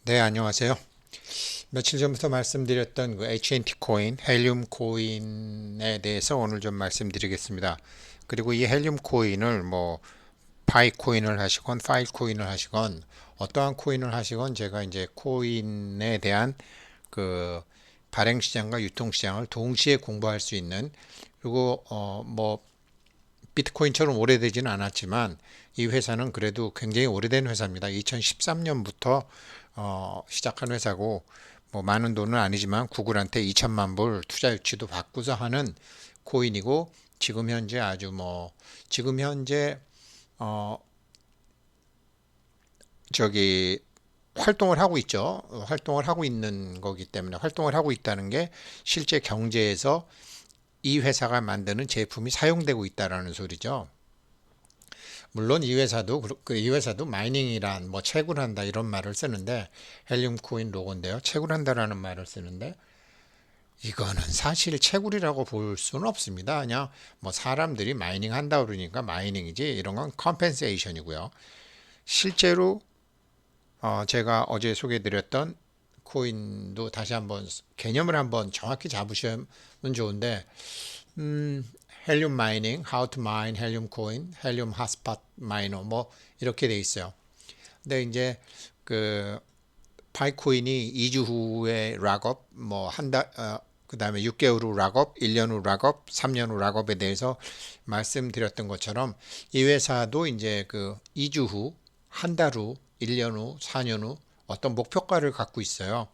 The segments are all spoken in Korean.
네, 안녕하세요. 며칠 전부터 말씀드렸던 그 HNT 코인, 헬륨 코인에 대해서 오늘 좀 말씀드리겠습니다. 그리고 이 헬륨 코인을 뭐 파이 코인을 하시건 파일 코인을 하시건 어떠한 코인을 하시건 제가 이제 코인에 대한 그 발행 시장과 유통 시장을 동시에 공부할 수 있는, 그리고 뭐 비트코인처럼 오래되지는 않았지만 이 회사는 그래도 굉장히 오래된 회사입니다. 2013년부터 시작한 회사고, 뭐 많은 돈은 아니지만 구글한테 2천만 불 투자 유치도 받고서 하는 코인이고, 지금 현재 아주 뭐 지금 현재 어 저기 활동을 하고 있죠. 활동을 하고 있는 거기 때문에, 활동을 하고 있다는 게 실제 경제에서 이 회사가 만드는 제품이 사용되고 있다라는 소리죠. 물론 이 회사도 마이닝이란 뭐 채굴한다 이런 말을 쓰는데, 헬륨 코인 로고인데요. 채굴한다라는 말을 쓰는데 이거는 사실 채굴이라고 볼 수는 없습니다. 그냥 뭐 사람들이 마이닝 한다 그러니까 마이닝이지, 이런 건 컴펜세이션이고요. 실제로 제가 어제 소개해드렸던 코인도 다시 한번 개념을 한번 정확히 잡으시면 좋은데, 음, 헬륨 마이닝, how to mine 헬륨 코인, 헬륨 핫스팟 마이너 뭐 이렇게 돼 있어요. 근데 이제 그 파이코인이 2주 후에 락업, 뭐 한 달, 그다음에 6개월 후 락업, 1년 후 락업, 3년 후 락업에 대해서 말씀드렸던 것처럼 이 회사도 이제 그 2주 후, 한 달 후, 1년 후, 4년 후 어떤 목표가를 갖고 있어요.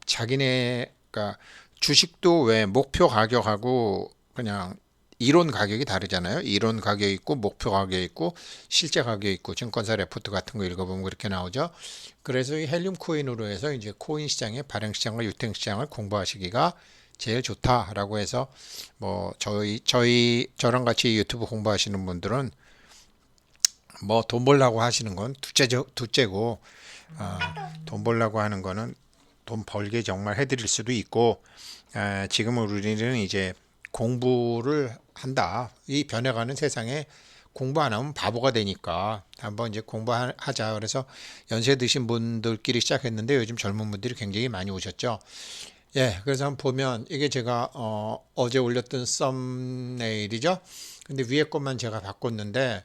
자기네가 주식도 왜 목표 가격하고 그냥 이론 가격이 다르잖아요. 이론 가격이 있고 목표 가격이 있고 실제 가격이 있고, 증권사 레포트 같은 거 읽어보면 그렇게 나오죠. 그래서 이 헬륨 코인으로 해서 이제 코인 시장의 발행 시장과 유통 시장을 공부하시기가 제일 좋다라고 해서, 뭐 저랑 같이 유튜브 공부하시는 분들은 뭐 돈 벌라고 하시는 건 둘째고, 돈 벌라고 하는 거는 돈 벌게 정말 해드릴 수도 있고, 지금은 우리는 이제 공부를 한다. 이 변해가는 세상에 공부 안 하면 바보가 되니까 한번 이제 공부하자. 그래서 연세 드신 분들끼리 시작했는데 요즘 젊은 분들이 굉장히 많이 오셨죠. 예, 그래서 한번 보면 이게 제가 어제 올렸던 썸네일이죠. 근데 위에 것만 제가 바꿨는데,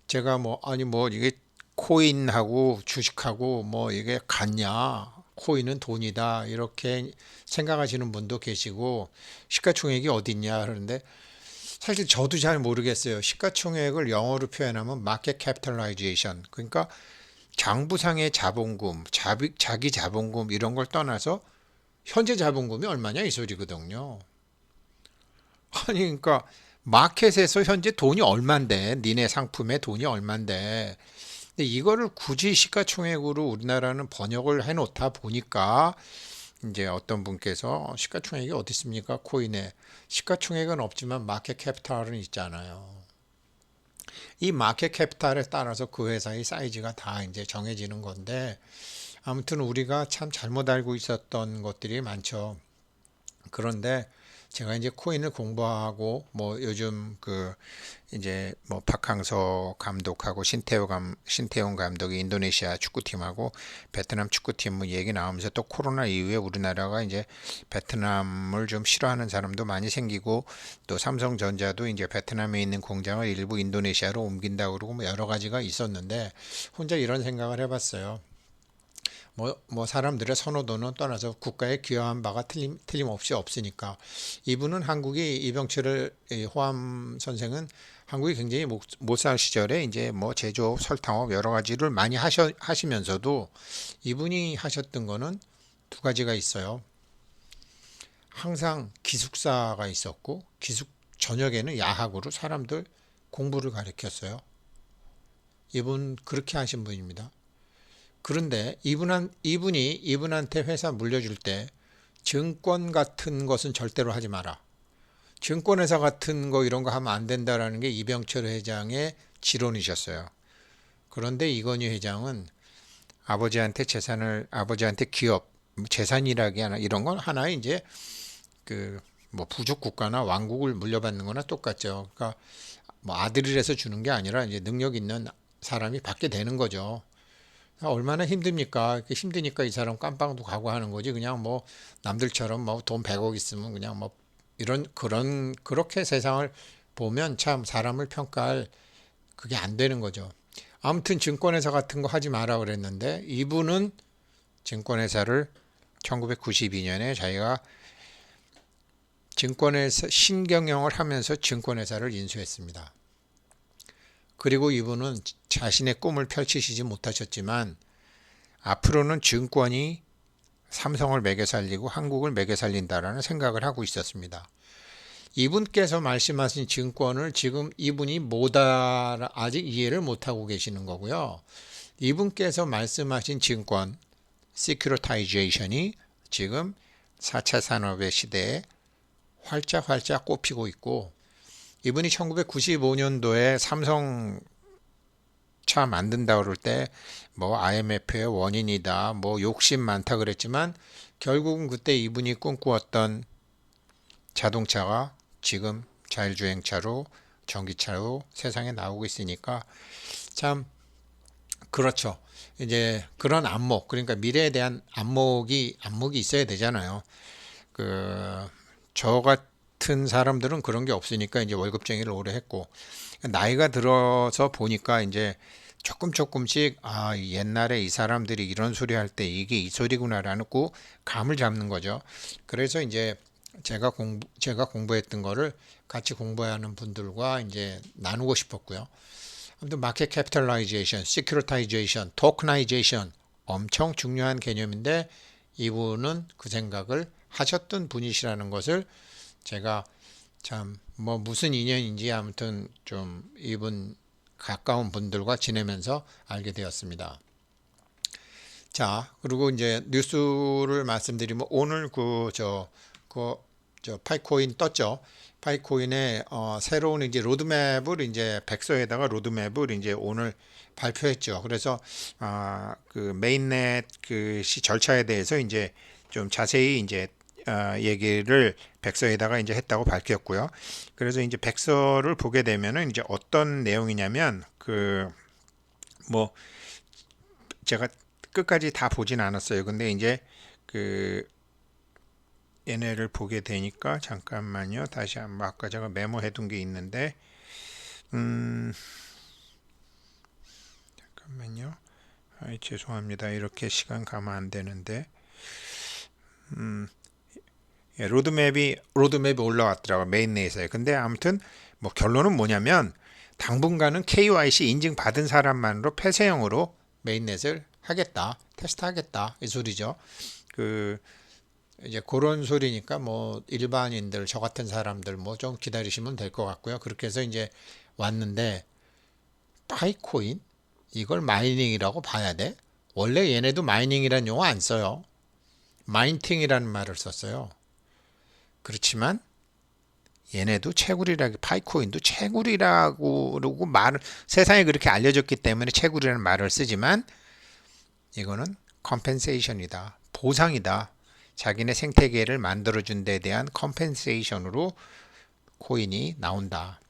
제가 뭐 아니 뭐 이게 코인하고 주식하고 뭐 이게 같냐? 코인은 돈이다. 이렇게 생각하시는 분도 계시고, 시가총액이 어디 있냐 그러는데 사실 저도 잘 모르겠어요. 시가총액을 영어로 표현하면 마켓 캐피탈라이제이션. 그러니까 장부상의 자본금, 자기 자본금 이런 걸 떠나서 현재 자본금이 얼마냐 이 소리거든요. 아니 그러니까 마켓에서 현재 돈이 얼만데, 니네 상품의 돈이 얼만데. 근데 이거를 굳이 시가총액으로 우리나라는 번역을 해놓다 보니까 이제 어떤 분께서 시가총액이 어디 있습니까? 코인에 시가총액은 없지만 마켓 캐피탈은 있잖아요. 이 마켓 캐피탈에 따라서 그 회사의 사이즈가 다 이제 정해지는 건데, 아무튼 우리가 참 잘못 알고 있었던 것들이 많죠. 그런데 제가 이제 코인을 공부하고 뭐 요즘 그 이제 뭐 박항서 감독하고 신태용 감독이 인도네시아 축구팀하고 베트남 축구팀 뭐 얘기 나오면서, 또 코로나 이후에 우리나라가 이제 베트남을 좀 싫어하는 사람도 많이 생기고, 또 삼성전자도 이제 베트남에 있는 공장을 일부 인도네시아로 옮긴다 그러고 뭐 여러 가지가 있었는데, 혼자 이런 생각을 해봤어요. 뭐 사람들의 선호도는 떠나서 국가에 기여한 바가 틀림없이 없으니까, 이분은 한국이 이병철을 호암 선생은 한국이 굉장히 못 살 시절에 이제 뭐 제조업, 설탕업 여러 가지를 많이 하시면서도 이분이 하셨던 거는 두 가지가 있어요. 항상 기숙사가 있었고, 저녁에는 야학으로 사람들 공부를 가르쳤어요. 이분 그렇게 하신 분입니다. 그런데 이분이 이분한테 회사 물려줄 때 증권 같은 것은 절대로 하지 마라. 증권회사 같은 거 이런 거 하면 안 된다라는 게 이병철 회장의 지론이셨어요. 그런데 이건희 회장은 아버지한테 기업, 재산이라기 하나, 이런 건 하나의 이제 그 뭐 부족 국가나 왕국을 물려받는 거나 똑같죠. 그러니까 뭐 아들이라서 주는 게 아니라 이제 능력 있는 사람이 받게 되는 거죠. 얼마나 힘듭니까? 이렇게 힘드니까 이 사람 깜빵도 가고 하는 거지. 그냥 뭐 남들처럼 뭐 돈 100억 있으면 그냥 뭐 이런 그런 그렇게 세상을 보면 참 사람을 평가할 그게 안 되는 거죠. 아무튼 증권회사 같은 거 하지 마라 그랬는데 이분은 증권회사를 1992년에 자기가 증권회사 신경영을 하면서 증권회사를 인수했습니다. 그리고 이분은 자신의 꿈을 펼치시지 못하셨지만 앞으로는 증권이 삼성을 매겨 살리고 한국을 매겨 살린다라는 생각을 하고 있었습니다. 이분께서 말씀하신 증권을 지금 이분이 아직 이해를 못하고 계시는 거고요. 이분께서 말씀하신 증권, 시큐리타이제이션이 지금 4차 산업의 시대에 활짝 꼽히고 있고 이분이 1995년도에 삼성 차 만든다 그럴 때 뭐 IMF의 원인이다 뭐 욕심 많다 그랬지만 결국은 그때 이분이 꿈꾸었던 자동차가 지금 자율주행차로 전기차로 세상에 나오고 있으니까 참 그렇죠. 이제 그런 안목 그러니까 미래에 대한 안목이 있어야 되잖아요. 그 저 같은 사람들은 그런 게 없으니까 이제 월급쟁이를 오래 했고 나이가 들어서 보니까 이제 조금씩 옛날에 이 사람들이 이런 소리 할 때 이게 이 소리구나라는 고 감을 잡는 거죠. 그래서 이제 제가 공부했던 거를 같이 공부하는 분들과 이제 나누고 싶었고요. 아무튼 마켓 캐피탈라이제이션, 시큐리타이제이션, 토크나이제이션 엄청 중요한 개념인데 이분은 그 생각을 하셨던 분이시라는 것을 제가 참 뭐 무슨 인연인지 아무튼 좀 이분 가까운 분들과 지내면서 알게 되었습니다. 자, 그리고 이제 뉴스를 말씀드리면 오늘 파이코인 떴죠. 파이코인의 새로운 이제 로드맵을 이제 백서에다가 로드맵을 이제 오늘 발표했죠. 그래서 그 메인넷 그 절차에 대해서 이제 좀 자세히 이제 얘기를 백서에다가 이제 했다고 밝혔고요. 그래서 이제 백서를 보게 되면은 이제 어떤 내용이냐면 그 뭐 제가 끝까지 다 보진 않았어요. 근데 이제 그 얘네를 보게 되니까 잠깐만요. 다시 한번 아까 제가 메모해 둔 게 있는데 잠깐만요. 죄송합니다. 이렇게 시간 가면 안 되는데 예, 로드맵이 올라왔더라고요. 메인넷에서요. 근데 아무튼 뭐 결론은 뭐냐면 당분간은 KYC 인증 받은 사람만으로 폐쇄형으로 메인넷을 하겠다. 테스트하겠다. 이 소리죠. 그 이제 그런 소리니까 뭐 일반인들 저 같은 사람들 뭐 좀 기다리시면 될 것 같고요. 그렇게 해서 이제 왔는데 파이코인 이걸 마이닝이라고 봐야 돼? 원래 얘네도 마이닝이라는 용어 안 써요. 마인팅이라는 말을 썼어요. 그렇지만 얘네도 채굴이라기 파이코인도 채굴이라고 그러고 말을 세상에 그렇게 알려졌기 때문에 채굴이라는 말을 쓰지만 이거는 컴펜세이션이다. 보상이다. 자기네 생태계를 만들어준 데 대한 컴펜세이션으로 코인이 나온다.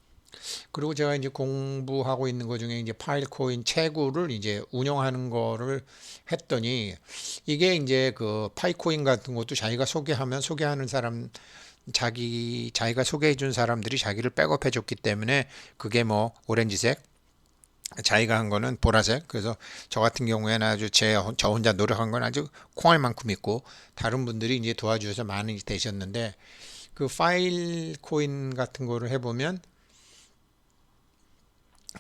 그리고 제가 이제 공부하고 있는 것 중에 이제 파일코인 채굴을 이제 운영하는 거를 했더니 이게 이제 그 파이코인 같은 것도 자기가 소개하는 사람 자기가 소개해 준 사람들이 자기를 백업해 줬기 때문에 그게 뭐 오렌지색 자기가 한 거는 보라색. 그래서 저 같은 경우에는 아주 저 혼자 노력한 건 아주 콩알만큼 있고 다른 분들이 이제 도와주셔서 많이 되셨는데 그 파일 코인 같은 거를 해보면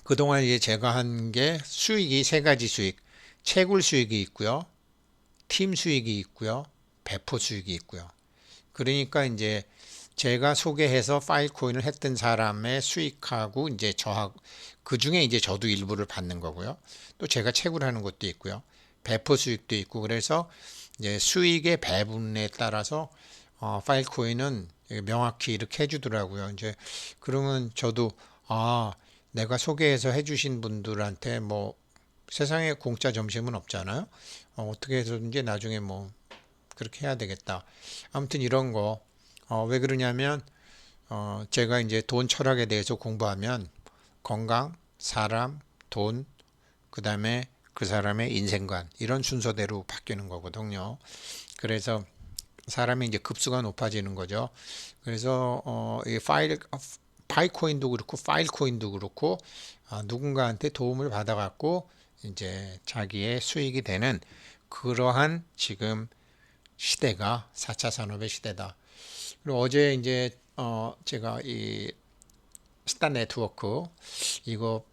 그동안 이제 제가 한 게 수익이 세 가지 수익, 채굴 수익이 있고요, 팀 수익이 있고요, 배포 수익이 있고요. 그러니까 이제 제가 소개해서 파일 코인을 했던 사람의 수익하고 이제 저하고 그 중에 이제 저도 일부를 받는 거고요. 또 제가 채굴하는 것도 있고요. 배포 수익도 있고 그래서 이제 수익의 배분에 따라서 파일 코인은 명확히 이렇게 해주더라고요. 이제 그러면 저도 내가 소개해서 해주신 분들한테 뭐 세상에 공짜 점심은 없잖아요. 어떻게 해서든지 나중에 뭐 그렇게 해야 되겠다. 아무튼 이런 거 왜 그러냐면 제가 이제 돈 철학에 대해서 공부하면 건강, 사람, 돈, 그 다음에 그 사람의 인생관 이런 순서대로 바뀌는 거거든요. 그래서 사람이 이제 급수가 높아지는 거죠. 그래서 이 파이코인도 그렇고 파일코인도 그렇고 누군가한테 도움을 받아갖고 이제 자기의 수익이 되는 그러한 지금 시대가 4차 산업의 시대다. 그리고 어제 이제 제가 이 스타 네트워크 이거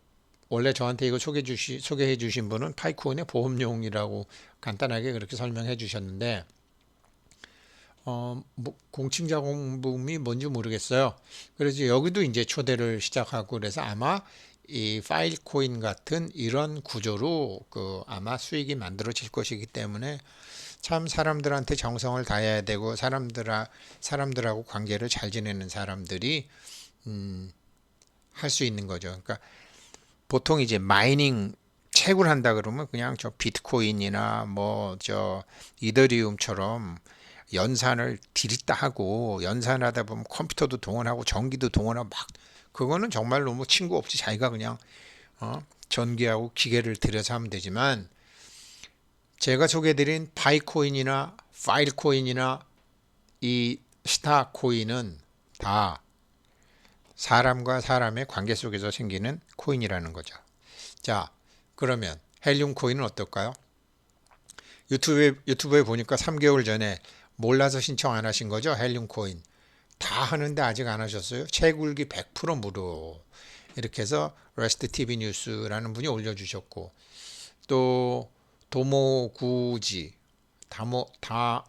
원래 저한테 이거 소개해 주신 분은 파이코인의 보험용이라고 간단하게 그렇게 설명해 주셨는데 뭐 공칭 자금이 뭔지 모르겠어요. 그래서 여기도 이제 초대를 시작하고 그래서 아마 이 파일코인 같은 이런 구조로 그 아마 수익이 만들어질 것이기 때문에 참 사람들한테 정성을 다해야 되고 사람들하고 관계를 잘 지내는 사람들이 할 수 있는 거죠. 그러니까 보통 이제 마이닝 채굴 한다 그러면 그냥 저 비트코인이나 뭐 저 이더리움처럼 연산을 디귿다 하고 연산하다 보면 컴퓨터도 동원하고 전기도 동원하고 막 그거는 정말로 뭐 친구 없이 자기가 그냥 전기하고 기계를 들여서 하면 되지만 제가 소개해드린 바이코인이나 파일코인이나 이 스타코인은 다 사람과 사람의 관계 속에서 생기는 코인이라는 거죠. 자, 그러면 헬륨 코인은 어떨까요? 유튜브에 보니까 3개월 전에 몰라서 신청 안 하신 거죠? 헬륨 코인. 다 하는데 아직 안 하셨어요? 채굴기 100% 무료. 이렇게 해서 레스트 TV 뉴스라는 분이 올려주셨고, 또 도모구지,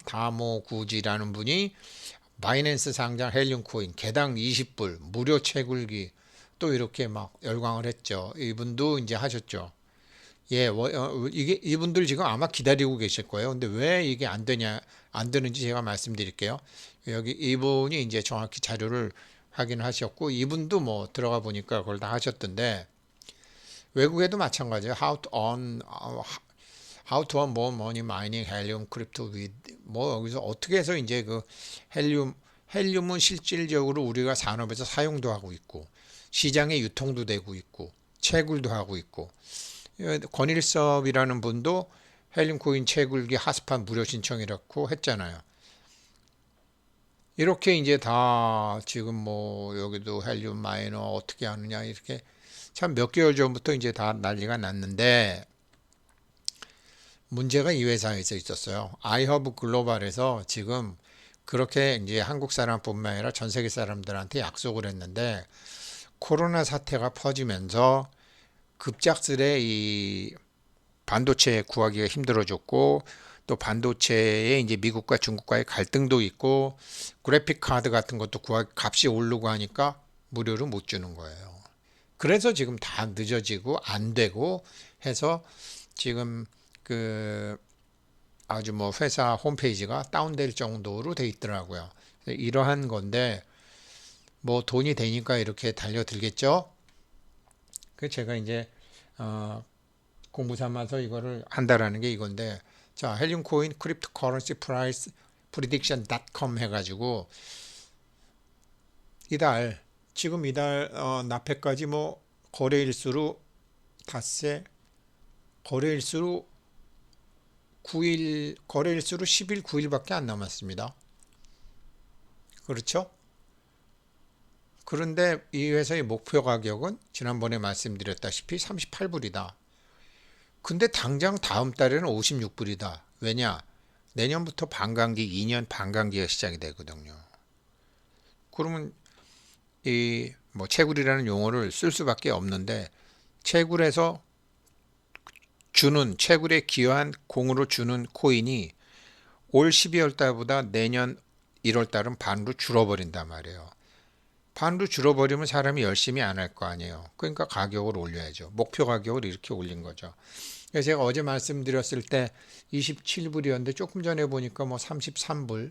다모구지라는 분이 바이낸스 상장 헬륨 코인 개당 20불 무료 채굴기 또 이렇게 막 열광을 했죠. 이분도 이제 하셨죠. 예, 이게 이분들 지금 아마 기다리고 계실 거예요. 근데 왜 이게 안 되는지 제가 말씀드릴게요. 여기 이분이 이제 정확히 자료를 확인하셨고, 이분도 뭐 들어가 보니까 그걸 다 하셨던데, 외국에도 마찬가지예요. How to earn more money mining helium crypto with 뭐 여기서 어떻게 해서 이제 그 헬륨은 실질적으로 우리가 산업에서 사용도 하고 있고 시장에 유통도 되고 있고 채굴도 하고 있고 권일섭이라는 분도 헬륨 코인 채굴기 하스판 무료 신청이라고 했잖아요. 이렇게 이제 다 지금 뭐 여기도 헬륨 마이너 어떻게 하느냐 이렇게 참 몇 개월 전부터 이제 다 난리가 났는데 문제가 이 회사에서 있었어요. 아이허브 글로벌에서 지금 그렇게 이제 한국 사람뿐만 아니라 전 세계 사람들한테 약속을 했는데 코로나 사태가 퍼지면서 급작스레 이 반도체 구하기가 힘들어졌고 또 반도체에 이제 미국과 중국과의 갈등도 있고 그래픽 카드 같은 것도 값이 오르고 하니까 무료로 못 주는 거예요. 그래서 지금 다 늦어지고 안 되고 해서 지금 그 아주 뭐 회사 홈페이지가 다운될 정도로 돼 있더라고요. 이러한 건데 뭐 돈이 되니까 이렇게 달려들겠죠. 그 제가 이제 공부 삼아서 이거를 한다라는 게 이건데 자 헬륨 코인 크립토 커런시 프라이스 프리딕션.com 해가지고 이달 지금 이달 납회까지 뭐 거래일수로 닷새 거래일수로 9일 거래일수로 10일 9일밖에 안 남았습니다. 그렇죠? 그런데 이 회사의 목표 가격은 지난번에 말씀드렸다시피 38불이다. 근데 당장 다음 달에는 56불이다. 왜냐? 내년부터 반감기 2년 반감기가 시작이 되거든요. 그러면 이 뭐 채굴이라는 용어를 쓸 수밖에 없는데 채굴에서 주는 채굴에 기여한 공으로 주는 코인이 올 12월 달보다 내년 1월 달은 반으로 줄어버린단 말이에요. 반으로 줄어버리면 사람이 열심히 안 할 거 아니에요. 그러니까 가격을 올려야죠. 목표 가격을 이렇게 올린 거죠. 그래서 제가 어제 말씀드렸을 때 27불이었는데 조금 전에 보니까 뭐 33불,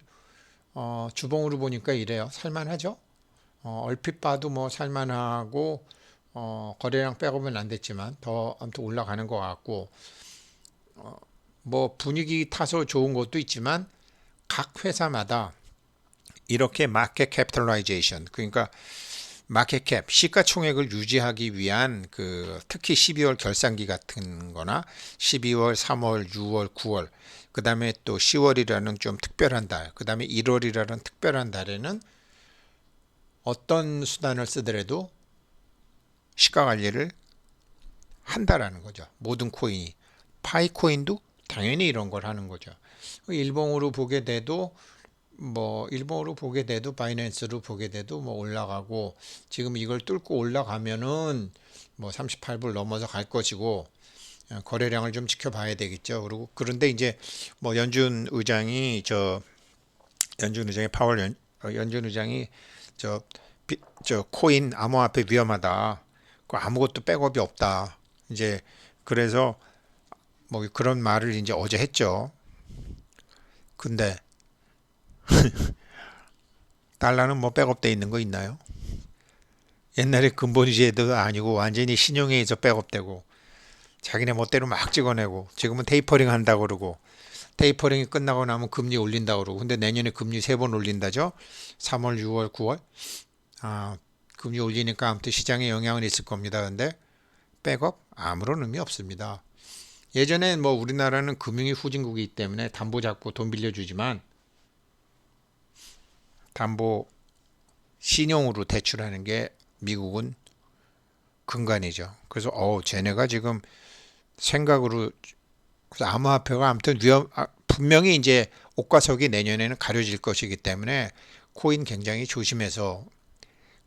주봉으로 보니까 이래요. 살만하죠? 얼핏 봐도 뭐 살만하고, 거래량 빼고는 안 됐지만 더 아무튼 올라가는 것 같고, 뭐 분위기 타서 좋은 것도 있지만 각 회사마다 이렇게 마켓 캐피털라이제이션 그러니까 마켓캡, 시가총액을 유지하기 위한 그 특히 12월 결산기 같은 거나 12월, 3월, 6월, 9월, 그 다음에 또 10월이라는 좀 특별한 달, 그 다음에 1월이라는 특별한 달에는 어떤 수단을 쓰더라도 시가 관리를 한다라는 거죠. 모든 코인이. 파이코인도 당연히 이런 걸 하는 거죠. 일봉으로 보게 돼도 일본으로 보게 돼도 바이낸스로 보게 돼도 올라가고 지금 이걸 뚫고 올라가면은 38불 넘어서 갈 것이고 거래량을 좀 지켜봐야 되겠죠. 그리고 그런데 이제 연준 의장이 연준 의장이 저, 저 코인 암호화폐 위험하다. 그 아무것도 백업이 없다. 이제 그래서 그런 말을 이제 어제 했죠. 근데 달러는 백업돼 있는 거 있나요? 옛날에 근본위제도 아니고 완전히 신용에 의해서 백업되고 자기네 멋대로 막 찍어내고 지금은 테이퍼링 한다고 그러고 테이퍼링이 끝나고 나면 금리 올린다고 그러고 근데 내년에 금리 3번 올린다죠. 3월, 6월, 9월. 아, 금리 올리니까 아무튼 시장에 영향은 있을 겁니다. 근데 백업 아무런 의미 없습니다. 예전에 우리나라는 금융위 후진국이기 때문에 담보 잡고 돈 빌려주지만 담보 신용으로 대출하는 게 미국은 근간이죠. 그래서 쟤네가 지금 생각으로 암호화폐가 아무튼 분명히 이제 옷과석이 내년에는 가려질 것이기 때문에 코인 굉장히 조심해서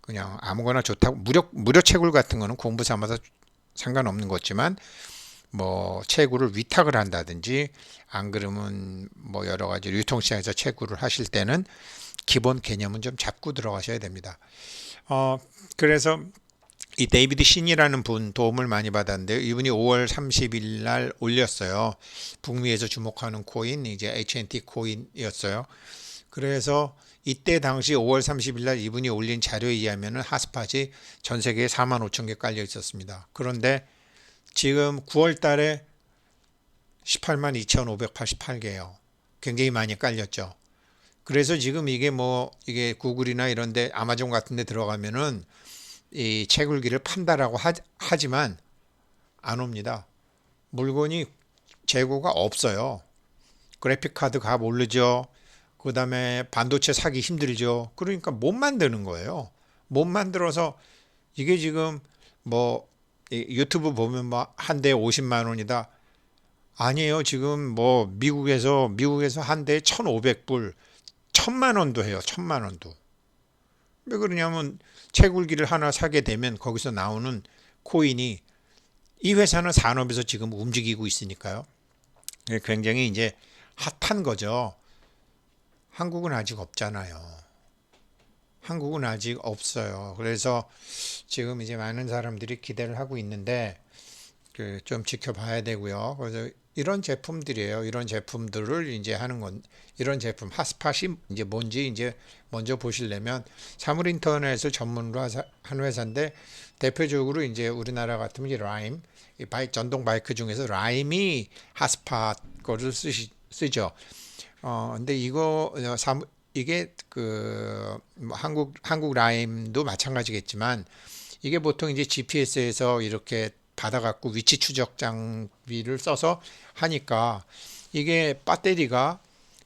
그냥 아무거나 좋다고 무료 채굴 같은 거는 공부 삼아서 상관없는 거지만 채굴을 위탁을 한다든지 안 그러면 여러 가지 유통시장에서 채굴을 하실 때는 기본 개념은 좀 잡고 들어가셔야 됩니다. 그래서 이 데이비드 신이라는 분 도움을 많이 받았는데요. 이분이 5월 30일 날 올렸어요. 북미에서 주목하는 코인 이제 HNT 코인이었어요. 그래서 이때 당시 5월 30일 날 이분이 올린 자료에 의하면 핫스팟이 전 세계에 4만 5천 개 깔려 있었습니다. 그런데 지금 9월 달에 18만 2,588개요. 굉장히 많이 깔렸죠. 그래서 지금 이게 구글이나 이런 데 아마존 같은 데 들어가면은 이 채굴기를 판다라고 하지만 안 옵니다. 물건이 재고가 없어요. 그래픽 카드 값 오르죠. 그 다음에 반도체 사기 힘들죠. 그러니까 못 만드는 거예요. 못 만들어서 이게 지금 유튜브 보면 한 대에 50만 원이다. 아니에요. 지금 미국에서 한 대에 1,500불, 1,000만 원도 해요. 1,000만 원도. 왜 그러냐면 채굴기를 하나 사게 되면 거기서 나오는 코인이 이 회사는 산업에서 지금 움직이고 있으니까요. 굉장히 이제 핫한 거죠. 한국은 아직 없잖아요. 한국은 아직 없어요. 그래서 지금 이제 많은 사람들이 기대를 하고 있는데 좀 지켜봐야 되고요. 그래서 이런 제품들이에요. 이런 제품들을 이제 하는 건 이런 제품 핫스팟이 이제 뭔지 이제 먼저 보시려면 사물 인터넷을 전문으로 한 회사인데 대표적으로 이제 우리나라 같으면 이제 라임 전동 바이크 중에서 라임이 핫스팟 거를 쓰죠. 근데 이게 한국 라임도 마찬가지겠지만 이게 보통 이제 GPS에서 이렇게 받아갖고 위치 추적 장비를 써서 하니까 이게 배터리가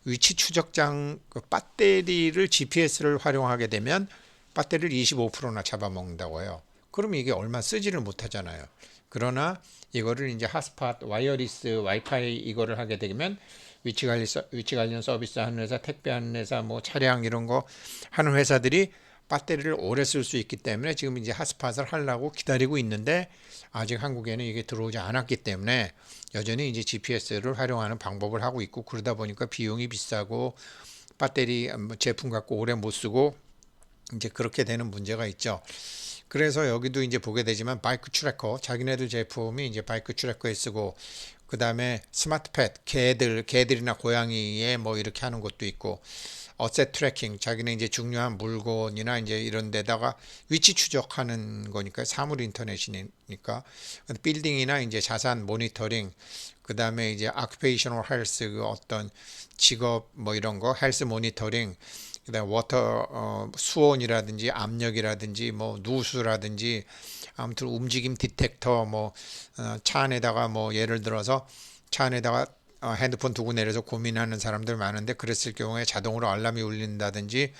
위치 추적장 배터리를 GPS를 활용하게 되면 배터리를 25%나 잡아먹는다고 해요. 그러면 이게 얼마 쓰지를 못하잖아요. 그러나 이거를 이제 핫스팟, 와이어리스, 와이파이 이거를 하게 되면 위치 관련 서비스 하는 회사, 택배하는 회사, 차량 이런 거 하는 회사들이 배터리를 오래 쓸 수 있기 때문에 지금 이제 핫스팟을 하려고 기다리고 있는데 아직 한국에는 이게 들어오지 않았기 때문에 여전히 이제 GPS를 활용하는 방법을 하고 있고 그러다 보니까 비용이 비싸고 배터리 제품 갖고 오래 못 쓰고 이제 그렇게 되는 문제가 있죠. 그래서 여기도 이제 보게 되지만 바이크 트래커 자기네들 제품이 이제 바이크 트래커에 쓰고 그 다음에 스마트팻 개들이나 고양이에 이렇게 하는 것도 있고 어셋 트래킹 자기네 이제 중요한 물건이나 이제 이런 데다가 위치 추적하는 거니까 사물 인터넷이니까 빌딩이나 이제 자산 모니터링 그 다음에 이제 occupational health 어떤 직업 이런 거 헬스 모니터링 그다음에 수온이라든지 압력이라든지 뭐 누수라든지 아무튼 움직임 디텍터 차 안에다가 뭐 예를 들어서 차 안에다가 핸드폰 두고 내려서 고민하는 사람들 많은데 그랬을 경우에 자동으로 알람이 울린다든지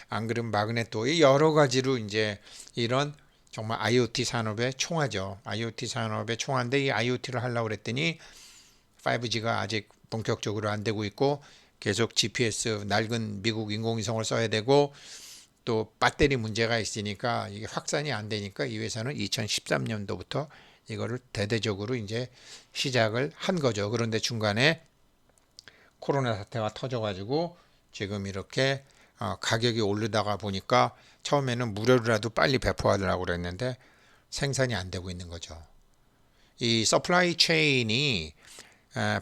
안 그러면 마그네토 여러 가지로 이제 이런 정말 IoT 산업의 총화죠. IoT 산업의 총화인데 이 IoT를 하려고 그랬더니 5G가 아직 본격적으로 안 되고 있고 계속 GPS 낡은 미국 인공위성을 써야 되고 또 배터리 문제가 있으니까 이게 확산이 안 되니까 이 회사는 2013년도부터 이거를 대대적으로 이제 시작을 한 거죠. 그런데 중간에 코로나 사태가 터져가지고 지금 이렇게 가격이 오르다가 보니까 처음에는 무료로라도 빨리 배포하려고 그랬는데 생산이 안 되고 있는 거죠. 이 서플라이 체인이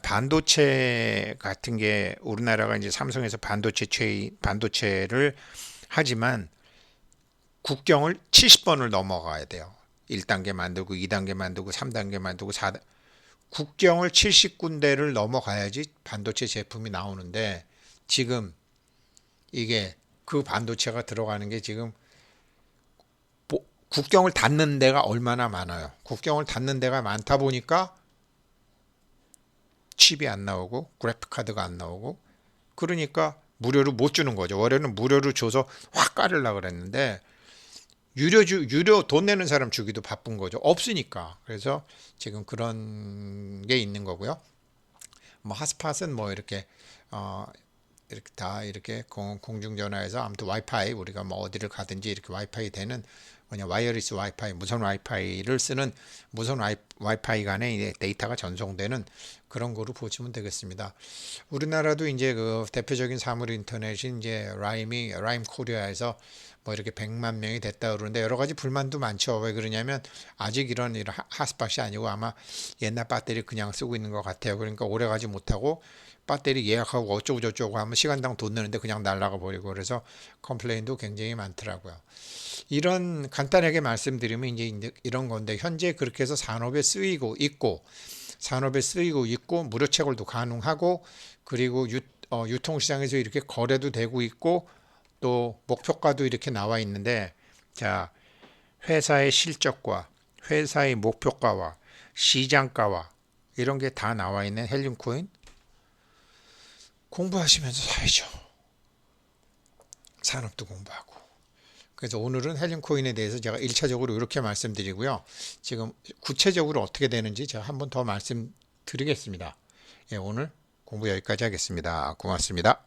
반도체 같은 게 우리나라가 이제 삼성에서 반도체를 하지만 국경을 70번을 넘어가야 돼요. 1단계 만들고 2단계 만들고 3단계 만들고 4단계 국경을 70군데를 넘어가야지 반도체 제품이 나오는데 지금 이게 그 반도체가 들어가는 게 지금 국경을 닫는 데가 얼마나 많아요. 국경을 닫는 데가 많다 보니까 칩이 안 나오고 그래픽 카드가 안 나오고 그러니까 무료로 못 주는 거죠. 원래는 무료로 줘서 확 깔으려고 그랬는데 유료 돈 내는 사람 주기도 바쁜 거죠. 없으니까. 그래서 지금 그런 게 있는 거고요. 뭐 핫스팟은 뭐 이렇게 다 이렇게 공중전화에서 아무튼 와이파이 우리가 뭐 어디를 가든지 이렇게 와이파이 되는 그냥 와이어리스 와이파이 무선 와이파이를 쓰는 무선 와이파이 간에 이제 데이터가 전송되는 그런 거로 보시면 되겠습니다. 우리나라도 이제 그 대표적인 사물 인터넷이 이제 라임 코리아에서 뭐 이렇게 100만 명이 됐다 그러는데 여러 가지 불만도 많죠. 왜 그러냐면 아직 이런 핫스팟이 아니고 아마 옛날 배터리 그냥 쓰고 있는 것 같아요. 그러니까 오래 가지 못하고 배터리 예약하고 어쩌고 저쩌고 하면 시간당 돈 내는데 그냥 날라가 버리고 그래서 컴플레인도 굉장히 많더라고요. 이런 간단하게 말씀드리면 이제 이런 건데 현재 그렇게 해서 산업에 쓰이고 있고 무료 채굴도 가능하고 그리고 유통시장에서 이렇게 거래도 되고 있고 또 목표가도 이렇게 나와 있는데 자 회사의 실적과 회사의 목표가와 시장가와 이런 게 다 나와 있는 헬륨 코인 공부하시면서 사야죠. 산업도 공부하고. 그래서 오늘은 헬륨 코인에 대해서 제가 1차적으로 이렇게 말씀드리고요. 지금 구체적으로 어떻게 되는지 제가 한번 더 말씀드리겠습니다. 예, 오늘 공부 여기까지 하겠습니다. 고맙습니다.